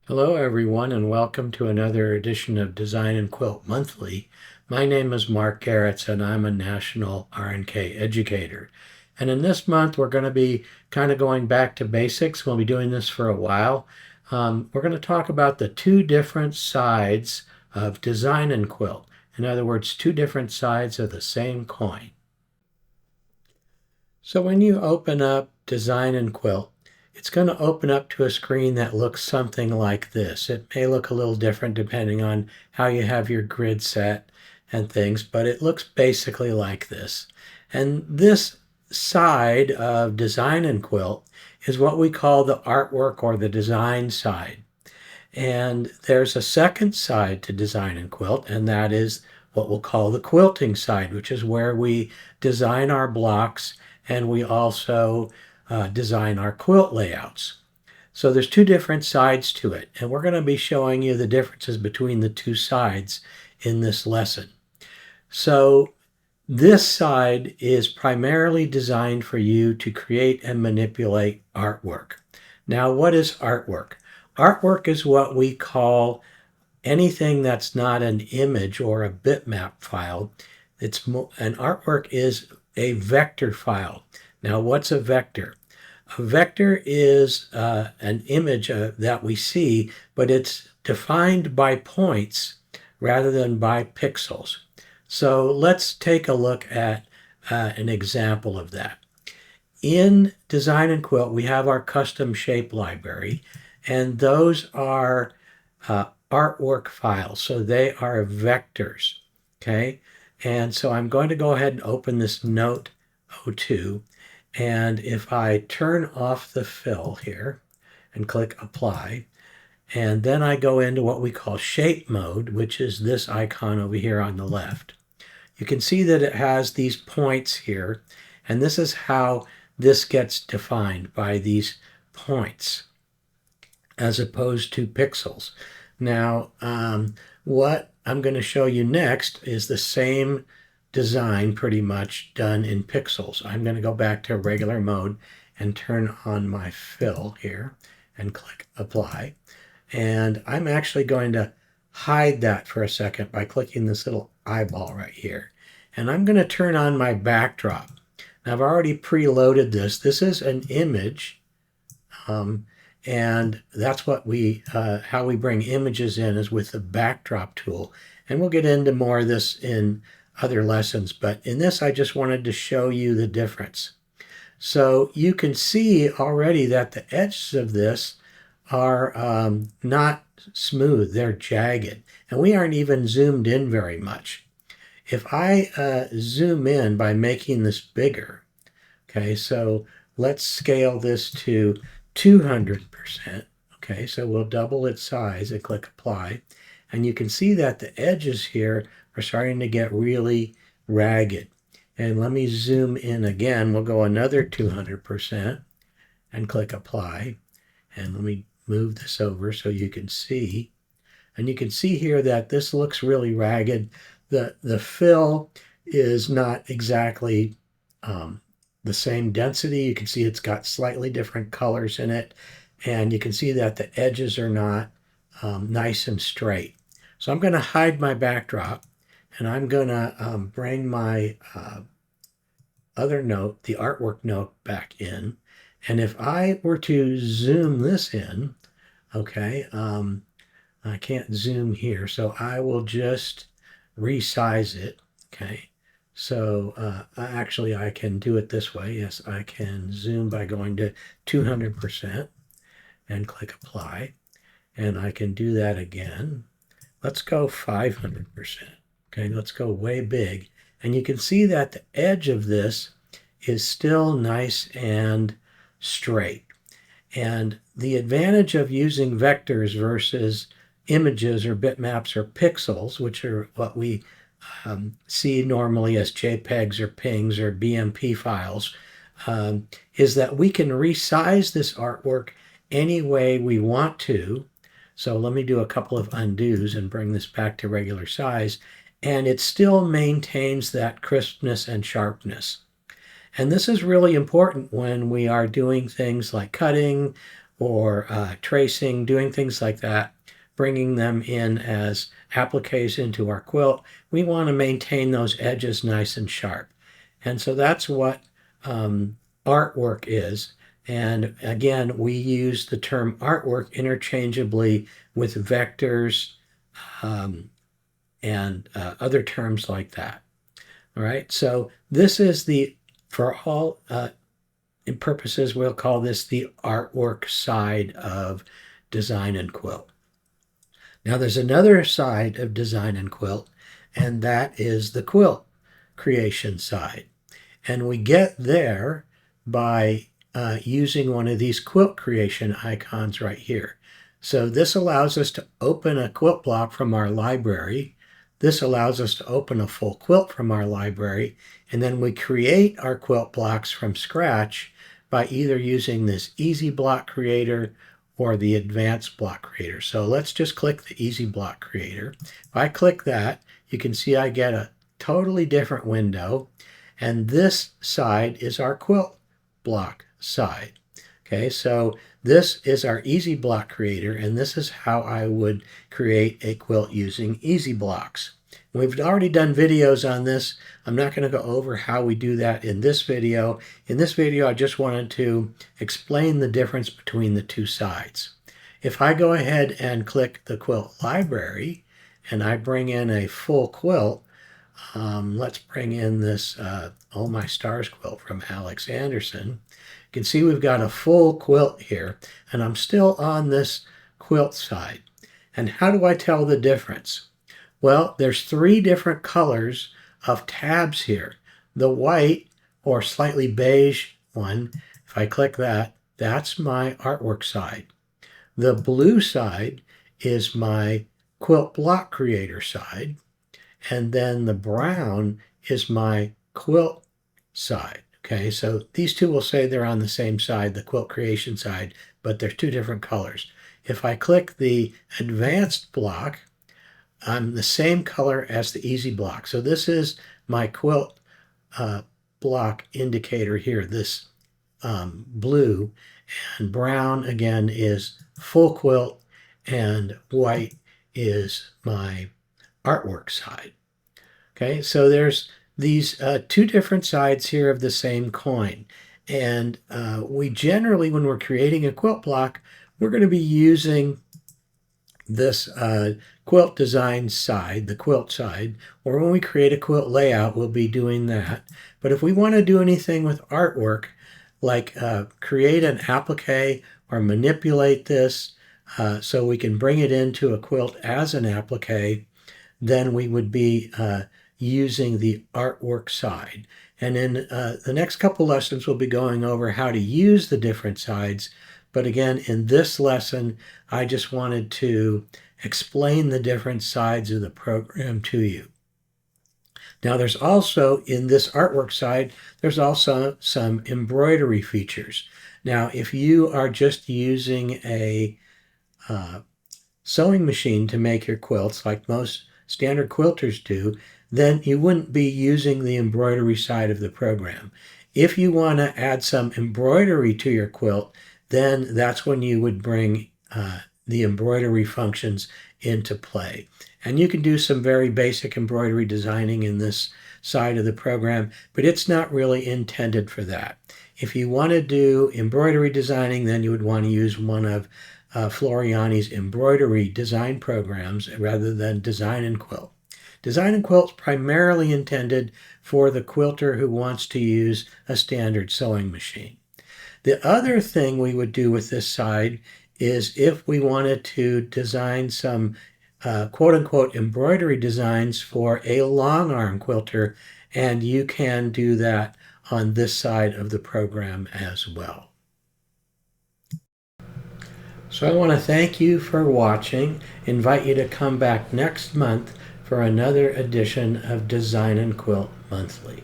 Hello everyone and welcome to another edition of Design and Quilt Monthly. My name is Mark Garretts and I'm a national R&K educator. And in this month we're going to be kind of going back to basics. We'll be doing this for a while. We're going to talk about the two different sides of Design and Quilt. In other words, two different sides of the same coin. So when you open up Design and Quilt, it's going to open up to a screen that looks something like this. It may look a little different depending on how you have your grid set and things, but it looks basically like this. And this side of Design and Quilt is what we call the artwork or the design side. And there's a second side to Design and Quilt, and that is what we'll call the quilting side, which is where we design our blocks and we also design our quilt layouts. So there's two different sides to it, and we're going to be showing you the differences between the two sides in this lesson. So this side is primarily designed for you to create and manipulate artwork. Now, what is artwork? Artwork is what we call anything that's not an image or a bitmap file. An artwork is a vector file. Now, what's a vector? A vector is an image that we see, but it's defined by points rather than by pixels. So let's take a look at an example of that. In Design and Quilt, we have our custom shape library, and those are artwork files. So they are vectors, okay? And so I'm going to go ahead and open this Note 02. And if I turn off the fill here and click Apply, and then I go into what we call shape mode, which is this icon over here on the left, you can see that it has these points here, and this is how this gets defined by these points as opposed to pixels. Now, what I'm going to show you next is the same design pretty much done in pixels. I'm going to go back to regular mode and turn on my fill here and click apply. And I'm actually going to hide that for a second by clicking this little eyeball right here. And I'm going to turn on my backdrop. Now I've already preloaded this. This is an image. And that's what how we bring images in is with the backdrop tool. And we'll get into more of this in other lessons, but in this I just wanted to show you the difference. So you can see already that the edges of this are not smooth, they're jagged, and we aren't even zoomed in very much. If I zoom in by making this bigger, okay, so let's scale this to 200%, okay, so we'll double its size and click apply, and you can see that the edges here are starting to get really ragged. And let me zoom in again. We'll go another 200% and click apply. And let me move this over so you can see. And you can see here that this looks really ragged. The fill is not exactly the same density. You can see it's got slightly different colors in it. And you can see that the edges are not nice and straight. So I'm going to hide my backdrop. And I'm going to bring my other note, the artwork note, back in. And if I were to zoom this in, okay, I can't zoom here, so I will just resize it, okay? So actually I can do it this way. Yes, I can zoom by going to 200% and click apply. And I can do that again. Let's go 500%. Okay, let's go way big. And you can see that the edge of this is still nice and straight. And the advantage of using vectors versus images or bitmaps or pixels, which are what we see normally as JPEGs or PNGs or BMP files, is that we can resize this artwork any way we want to. So let me do a couple of undos and bring this back to regular size. And it still maintains that crispness and sharpness. And this is really important when we are doing things like cutting or tracing, doing things like that, bringing them in as appliques into our quilt, we want to maintain those edges nice and sharp. And so that's what artwork is. And again, we use the term artwork interchangeably with vectors and other terms like that. All right, so this is for all purposes, we'll call this the artwork side of Design N Quilt. Now there's another side of Design N Quilt, and that is the quilt creation side. And we get there by using one of these quilt creation icons right here. So this allows us to open a quilt block from our library. This allows us to open a full quilt from our library, and then we create our quilt blocks from scratch by either using this Easy Block Creator or the Advanced Block Creator. So let's just click the Easy Block Creator. If I click that, you can see I get a totally different window, and this side is our quilt block side. Okay, so this is our Easy Block Creator, and this is how I would create a quilt using Easy Blocks. We've already done videos on this. I'm not going to go over how we do that in this video. In this video, I just wanted to explain the difference between the two sides. If I go ahead and click the quilt library and I bring in a full quilt, let's bring in this Oh My Stars quilt from Alex Anderson. You can see we've got a full quilt here, and I'm still on this quilt side. And how do I tell the difference? Well, there's 3 different colors of tabs here. The white or slightly beige one, if I click that, that's my artwork side. The blue side is my quilt block creator side. And then the brown is my quilt side. Okay, so these two will say they're on the same side, the quilt creation side, but they're 2 different colors. If I click the advanced block, I'm the same color as the easy block. So this is my quilt block indicator here, this blue, and brown again is full quilt, and white is my artwork side. Okay, so there's these 2 different sides here of the same coin. And we generally, when we're creating a quilt block, we're going to be using this quilt design side, the quilt side, or when we create a quilt layout, we'll be doing that. But if we want to do anything with artwork, like create an applique or manipulate this so we can bring it into a quilt as an applique, then we would be using the artwork side. And in the next couple lessons, we'll be going over how to use the different sides. But again, in this lesson, I just wanted to explain the different sides of the program to you. Now there's also, in this artwork side, there's also some embroidery features. Now, if you are just using a sewing machine to make your quilts, like most standard quilters do, then you wouldn't be using the embroidery side of the program. If you want to add some embroidery to your quilt, then that's when you would bring the embroidery functions into play. And you can do some very basic embroidery designing in this side of the program, but it's not really intended for that. If you want to do embroidery designing, then you would want to use one of Floriani's embroidery design programs rather than Design N Quilt. Design N Quilt is primarily intended for the quilter who wants to use a standard sewing machine. The other thing we would do with this side is if we wanted to design some quote-unquote embroidery designs for a long arm quilter, and you can do that on this side of the program as well. So I want to thank you for watching, invite you to come back next month for another edition of Design N Quilt Monthly.